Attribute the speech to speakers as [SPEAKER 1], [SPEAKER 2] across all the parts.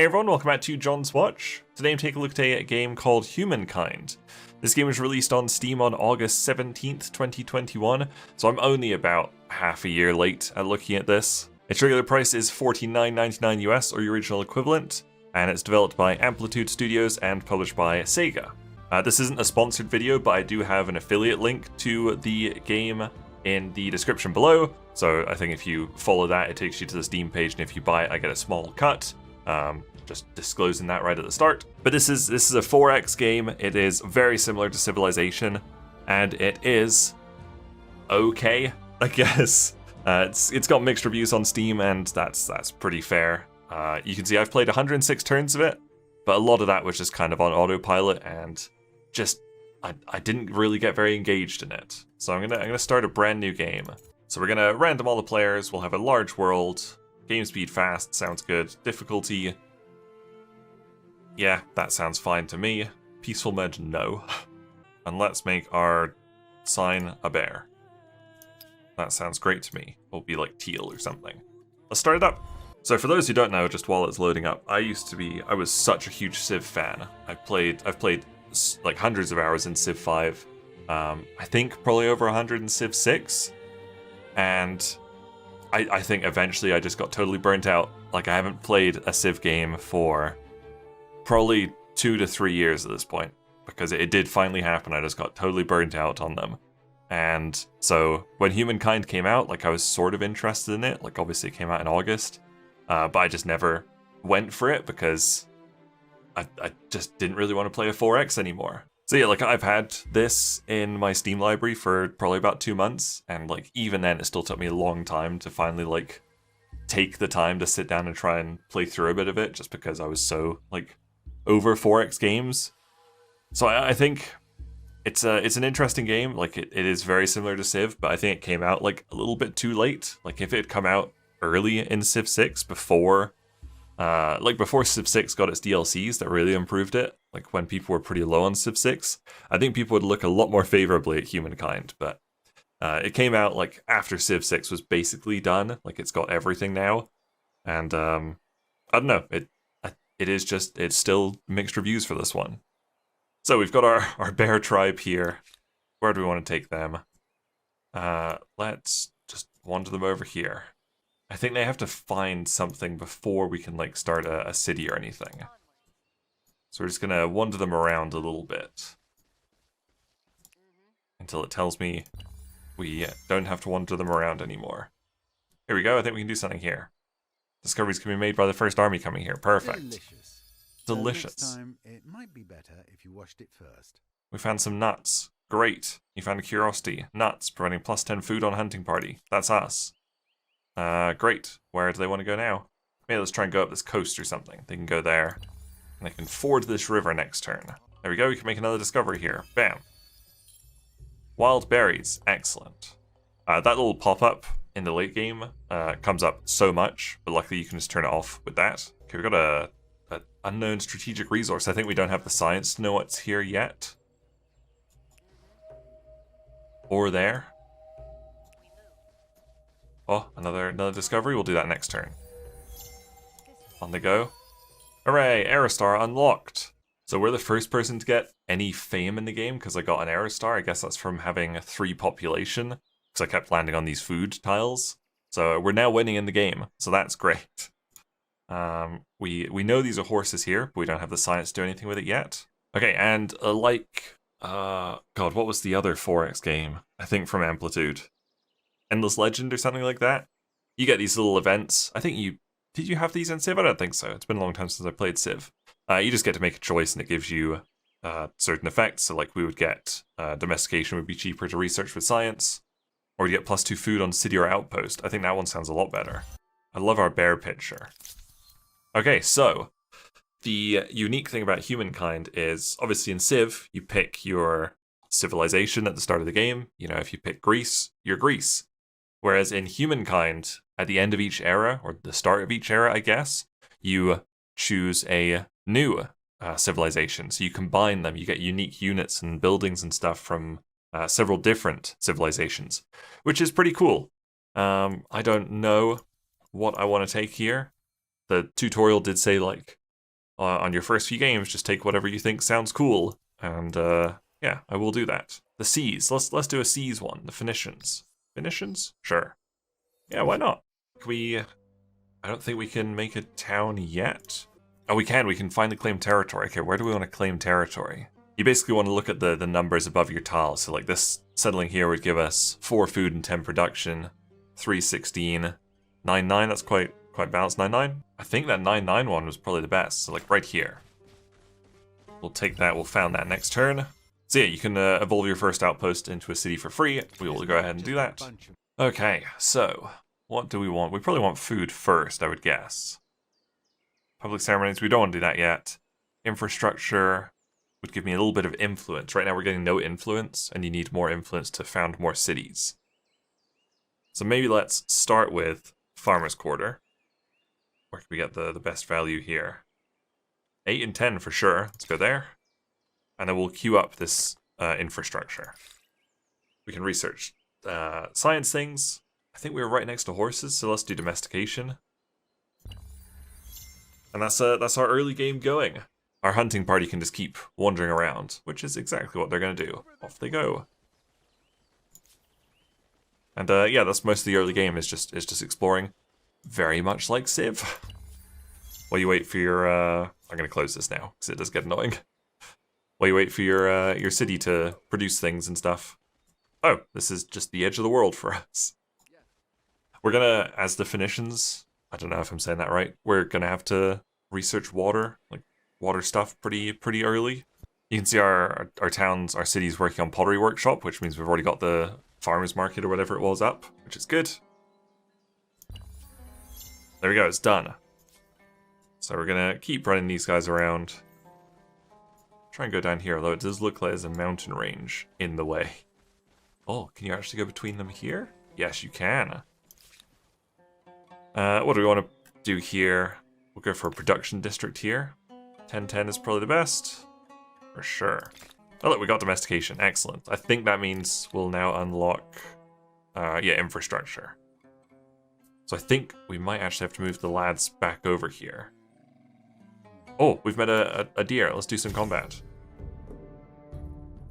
[SPEAKER 1] Hey everyone, welcome back to John's Watch. Today I'm taking a look at a game called Humankind. This game was released on Steam on August 17th, 2021, so I'm only about half a year late at looking at this. Its regular price is $49.99 US, or your original equivalent, and it's developed by Amplitude Studios and published by Sega. This isn't a sponsored video, but I do have an affiliate link to the game in the description below, so I think if you follow that, it takes you to the Steam page, and if you buy it, I get a small cut. Just disclosing that right at the start. But this is a 4X game. It is very similar to Civilization, and it is okay, I guess. It's got mixed reviews on Steam, and that's pretty fair. You can see I've played 106 turns of it, but a lot of that was just kind of on autopilot, and just I didn't really get very engaged in it. So I'm gonna start a brand new game. So we're gonna random all the players. We'll have a large world. Game speed fast, sounds good. Difficulty, yeah, that sounds fine to me. Peaceful mode, no. And let's make our sign a bear. That sounds great to me. It'll be like teal or something. Let's start it up. So for those who don't know, just while it's loading up, I was such a huge Civ fan. I've played like hundreds of hours in Civ 5. I think probably over 100 in Civ 6. And I think eventually I just got totally burnt out. Like, I haven't played a Civ game for probably 2 to 3 years at this point, because it did finally happen. I just got totally burnt out on them. And so when Humankind came out, like, I was sort of interested in it. Like, obviously it came out in August, but I just never went for it because I just didn't really want to play a 4X anymore. So yeah, like, I've had this in my Steam library for probably about 2 months, and like, even then it still took me a long time to finally like take the time to sit down and try and play through a bit of it, just because I was so like over 4X games. So I think it's an interesting game. Like, it is very similar to Civ, but I think it came out like a little bit too late. Like, if it had come out early in Civ 6 before Civ 6 got its DLCs that really improved it, like when people were pretty low on Civ 6, I think people would look a lot more favorably at Humankind. But it came out like after Civ 6 was basically done. Like, it's got everything now, and I don't know. It's still mixed reviews for this one. So we've got our bear tribe here. Where do we want to take them? Let's just wander them over here. I think they have to find something before we can like start a city or anything. So we're just gonna wander them around a little bit until it tells me we don't have to wander them around anymore. Here we go. I think we can do something here. Discoveries can be made by the first army coming here. Perfect. Delicious.
[SPEAKER 2] Next time, it might be better if you washed it first.
[SPEAKER 1] We found some nuts. Great. You found a curiosity. Nuts, providing +10 food on hunting party. That's us. Great. Where do they want to go now? Maybe let's try and go up this coast or something. They can go there. And they can ford this river next turn. There we go. We can make another discovery here. Bam. Wild berries. Excellent. That little pop-up in the late game comes up so much, but luckily you can just turn it off with that. Okay, we've got a unknown strategic resource. I think we don't have the science to know what's here yet. Or there. Oh, another discovery. We'll do that next turn. On the go. Hooray! Aerostar unlocked! So we're the first person to get any fame in the game because I got an Aerostar. I guess that's from having 3 population, because I kept landing on these food tiles. So we're now winning in the game, so that's great. We know these are horses here, but we don't have the science to do anything with it yet. Okay, and God, what was the other 4X game? I think from Amplitude. Endless Legend or something like that. You get these little events. I think did you have these in Civ? I don't think so. It's been a long time since I played Civ. You just get to make a choice, and it gives you certain effects. So like, we would get domestication would be cheaper to research with science, or you get +2 food on city or outpost. I think that one sounds a lot better. I love our bear picture. Okay, so the unique thing about Humankind is, obviously in Civ, you pick your civilization at the start of the game. You know, if you pick Greece, you're Greece. Whereas in Humankind, at the end of each era, or the start of each era, I guess, you choose a new civilization. So you combine them, you get unique units and buildings and stuff from several different civilizations, which is pretty cool. I don't know what I want to take here. The tutorial did say, like, on your first few games, just take whatever you think sounds cool, and yeah, I will do that. The seas. Let's do a seas one. The Phoenicians. Phoenicians? Sure. Yeah, why not? I don't think we can make a town yet. Oh, we can. We can finally claim territory. Okay, where do we want to claim territory? You basically want to look at the numbers above your tile. So like this settling here would give us 4 food and 10 production, 316, 99. That's quite balanced. 99. I think that 99 one was probably the best. So like right here. We'll take that. We'll found that next turn. So yeah, you can evolve your first outpost into a city for free. We will go ahead and do that. Okay, so what do we want? We probably want food first, I would guess. Public ceremonies, we don't want to do that yet. Infrastructure would give me a little bit of influence. Right now we're getting no influence, and you need more influence to found more cities. So maybe let's start with Farmer's Quarter. Where can we get the best value here? 8 and 10 for sure. Let's go there. And then we'll queue up this infrastructure. We can research science things. I think we were right next to horses, so let's do domestication. And that's our early game going. Our hunting party can just keep wandering around, which is exactly what they're going to do. Off they go. And yeah, that's most of the early game is just exploring, very much like Civ. While you wait for your I'm going to close this now because it does get annoying. While you wait for your city to produce things and stuff. Oh, this is just the edge of the world for us. We're gonna, as the Phoenicians, I don't know if I'm saying that right, we're gonna have to research water, like water stuff pretty early. You can see our towns, our cities working on pottery workshop, which means we've already got the farmer's market or whatever it was up, which is good. There we go, it's done. So we're gonna keep running these guys around. Try and go down here, although it does look like there's a mountain range in the way. Oh, can you actually go between them here? Yes, you can. What do we want to do here? We'll go for a production district here. 1010 is probably the best. For sure. Oh look, we got domestication. Excellent. I think that means we'll now unlock yeah, infrastructure. So I think we might actually have to move the lads back over here. Oh, we've met a deer. Let's do some combat.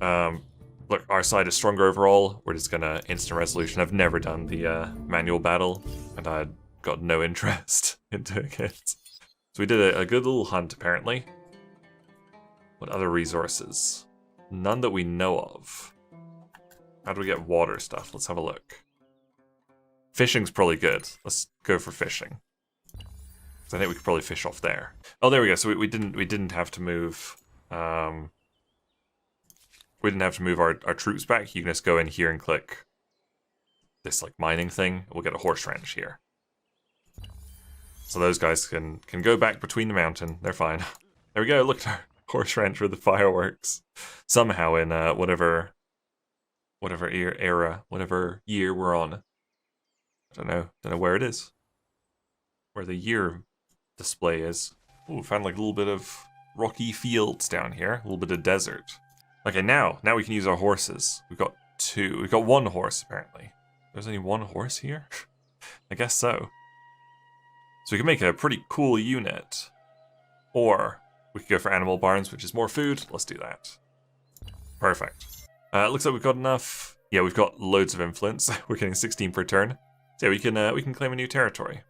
[SPEAKER 1] Look, our side is stronger overall. We're just gonna instant resolution. I've never done the manual battle, and I got no interest in doing it. So we did a good little hunt, apparently. What other resources? None that we know of. How do we get water stuff? Let's have a look. Fishing's probably good. Let's go for fishing. So I think we could probably fish off there. Oh, there we go. So we didn't have to move. We didn't have to move our troops back. You can just go in here and click this like mining thing. We'll get a horse ranch here. So those guys can go back between the mountain. They're fine. There we go. Look at our horse ranch with the fireworks. Somehow in whatever era, whatever year we're on. I don't know where it is. Where the year display is. Oh, we found like a little bit of rocky fields down here. A little bit of desert. Okay, now we can use our horses. We've got 2. We've got 1 horse, apparently. There's only 1 horse here? I guess so. So we can make a pretty cool unit. Or we could go for animal barns, which is more food. Let's do that. Perfect. Looks like we've got enough. Yeah, we've got loads of influence. We're getting 16 per turn. So yeah, we can claim a new territory.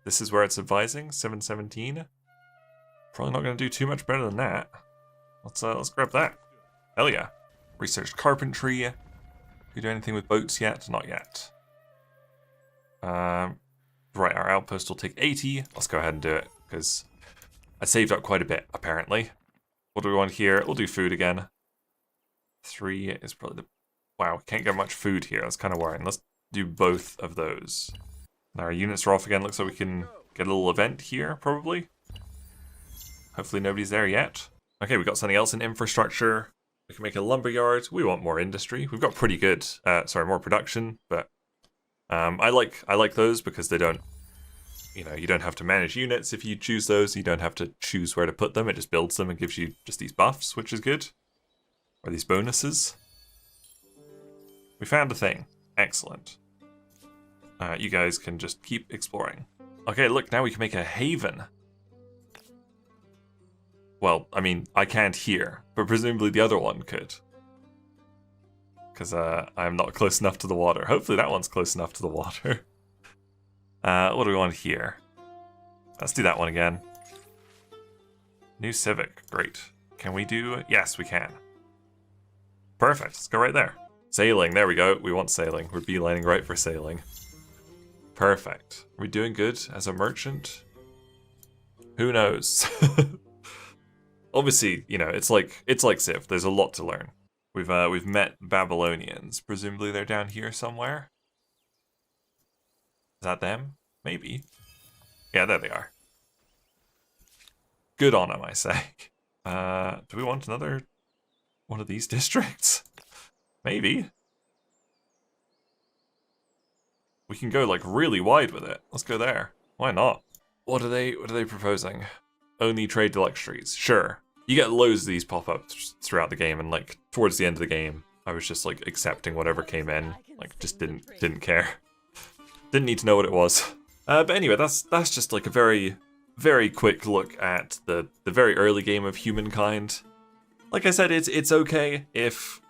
[SPEAKER 1] This is where it's advising, 717. Probably not going to do too much better than that. Let's grab that. Hell yeah. Researched carpentry. Can we do anything with boats yet? Not yet. Right, our outpost will take 80. Let's go ahead and do it, because I saved up quite a bit, apparently. What do we want here? We'll do food again. 3 is probably the... Wow, can't get much food here. That's kind of worrying. Let's do both of those. Now our units are off again. Looks like we can get a little event here, probably. Hopefully nobody's there yet. Okay, we got something else in infrastructure. We can make a lumberyard. We want more industry. We've got pretty good, more production, but I like those because they don't, you don't have to manage units if you choose those. You don't have to choose where to put them. It just builds them and gives you just these buffs, which is good. Or these bonuses. We found a thing. Excellent. You guys can just keep exploring. Okay, look, now we can make a haven. Well, I mean, I can't hear, but presumably the other one could. Because I'm not close enough to the water. Hopefully that one's close enough to the water. What do we want here? Let's do that one again. New Civic, great. Can we do... Yes, we can. Perfect, let's go right there. Sailing, there we go. We want sailing. We're beelining right for sailing. Perfect. Are we doing good as a merchant? Who knows? Obviously, you know, it's like Civ. There's a lot to learn. We've met Babylonians. Presumably they're down here somewhere. Is that them? Maybe. Yeah, there they are. Good on them, I say. Do we want another one of these districts? Maybe. We can go like really wide with it. Let's go there. Why not? What are they proposing? Only trade deluxe streets. Sure. You get loads of these pop-ups throughout the game, and like towards the end of the game, I was just like accepting whatever came in. Like just didn't care. Didn't need to know what it was. But anyway, that's just like a very, very quick look at the very early game of Humankind. Like I said, it's okay if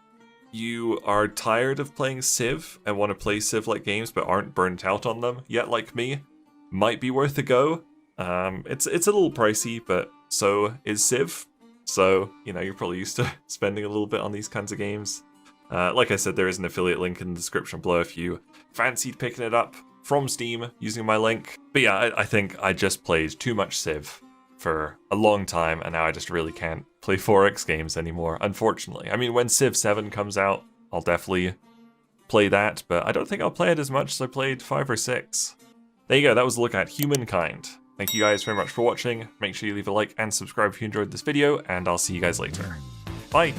[SPEAKER 1] you are tired of playing Civ and want to play Civ-like games but aren't burnt out on them yet, like me. Might be worth a go. It's a little pricey, but so is Civ. So, you know, you're probably used to spending a little bit on these kinds of games. Like I said, there is an affiliate link in the description below if you fancied picking it up from Steam using my link. But yeah, I think I just played too much Civ for a long time, and now I just really can't play 4X games anymore, unfortunately. I mean, when Civ 7 comes out, I'll definitely play that, but I don't think I'll play it as much as I played 5 or 6. There you go, that was a look at Humankind. Thank you guys very much for watching. Make sure you leave a like and subscribe if you enjoyed this video, and I'll see you guys later. Bye!